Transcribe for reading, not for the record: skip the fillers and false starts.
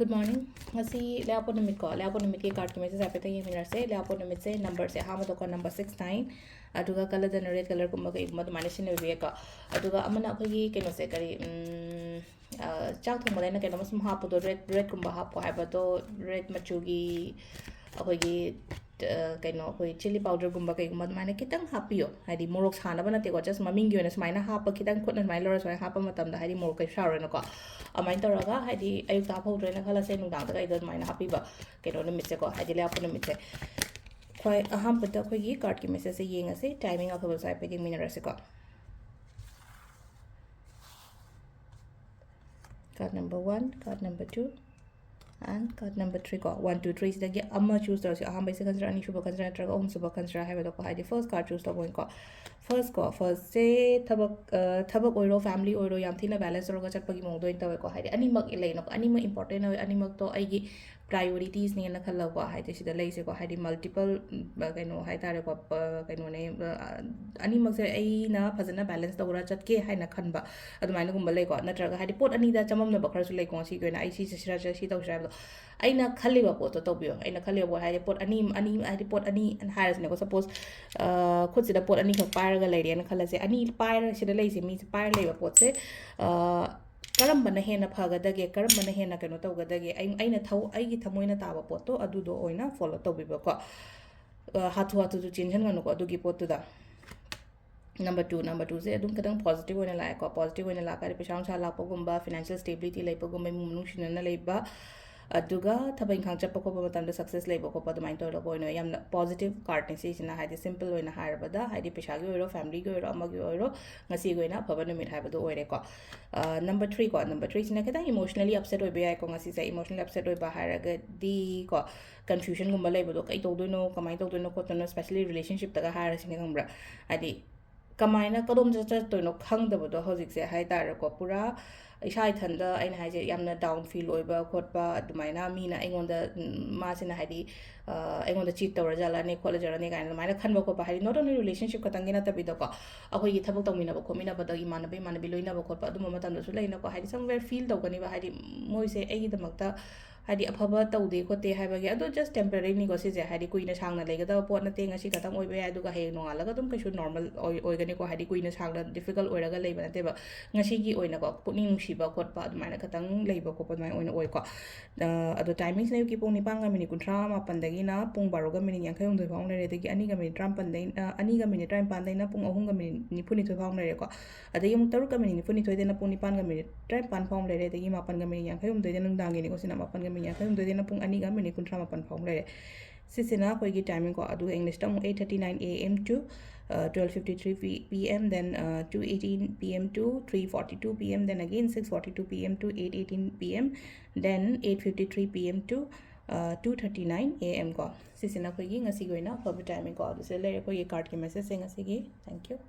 Good morning. Ngasi leapo numit ko. Leapo numit ki card ki message ape tayo minar se leapo numit se number se hama to ko number 69. Aduga color generate color kumba ka igma to manage ne be ka. Aduga amana ko gi keno se kari chak thong malai na keno mas hapo to red kumba hapo haiba to red machugi akogi keno koi chili powder gumba kai gumba mana kitang happy yo hadi morok sana bana te ko just maming yo na smaina hapa kitang khot na smai lor smai hapa matam da hadi morok kai sharo na ko amai to raga hadi ayuk ta phau na khala se nung dang ta kai do smaina happy ba keno no mitse ko hadi le apu no mitse khoi aham pata khoi gi card ki message se yeng ase timing of website pe ding minara se ko card number 1 card number 2 and card number 3 ko 1 2 3 sidagi amma choose to aham bai se consider ani shuba consider traga om suba consider have ko hadi first card choose to point ko first se thabak oiro family oiro yam thina balance ro ga chat pagi mong doin tawe ko hadi ani mak ilai no ani mak important na ani mak to ai gi priorities ne na khala ko hadi sida lai se ko hadi multiple kaino hai tare ko kaino ne ani mak se ai na phajana balance to ra chat ke hai na khan ba adumai na gumba lai ko na traga hadi pot ani da chamam na bakra su lai ko si ko na ai si sira si to sira aina khali ba pot to bio aina khali ba hadi pot ani hadi pot ani an hires ne ko suppose khut sida pot ani khak pairaga lai ren khala se ani paira sida lai se mi se paira lai ba pot se karambana hena phagadage karambana hena keno tawgadage aina thau aigi thamoina taba poto adudo oina follow tawbiba ko hatu tu chinjan ganu ko adugi potu da number 2 se adum kadang positive oina la ko positive oina la ka pesang sa la pogumba financial stability lai pogumba mumnu shinana leiba aduga thabai khang chappa ko ba tam da success leiba ko pa dumai to ro ko no yam positive card ne si na haidi simple oina harba da haidi pesha gi oiro family gi oiro amagi oiro ngasi goina phaba no mit haiba do oire ko number 3 sina kadang emotionally upset oi be ko ngasi se emotionally upset oi ba haraga di ko confusion gumba leiba do kai to do no kamai to do no ko to no especially relationship ta ga hara sine gambra adi kamaina kadom ja to no khang da do hojik se hai tar ko pura isa ithanda aina haije yamna down feel oiba khotba adumaina mina aingonda ma sina haidi aingonda cheat tawra jala ne khola jara ne kaina maina khanba ko pa haidi not only relationship katangi na tabi da ko akoi gi thabak tawmina ba khomina ba da gi manabe loina ba khotba aduma matam da su leina ko haidi somewhere feel tawgani ba haidi moise ai gi damakta hadi afaba tawde khote haibagi ado just temporary ni ko se je hadi kuina sangna lega da pot na te ngasi katang oibe adu ga he nonga laga dum kaisu normal oigani ko hadi kuina sangna difficult oiraga leiba na te ba ngasi gi oina ko puni nungsi ba khot pa adumai na katang leiba ko pa mai oina oi ko ado timings ne ki pung ni panga mini kuntra ma pandagi na pung baroga mini yang khayong doi phang le de gi ani ga mini tram pandai ani ga mini tram pandai na pung ahung ga mini ni phuni thoi phang le ko adagi mung taru ga mini ni phuni thoi de na pung ni pan ga mini tram pan phang le de gi ma pan ga mini yang khayong doi de nang dang ni ko sina ma pan ga mini yang khayong doi de na pung ani ga mini kuntra ma pan phang le sisina koi gi timing ko adu english tam 8:39 am to 12:53 p.m. then 2:18 p.m. to 3:42 p.m. then again 6:42 p.m. to 8:18 p.m. then 8:53 p.m. to 2:39 a.m. ko sisina koi gi ngasi goina for timing ko adu se le ko ye card ki message se ngasi gi thank you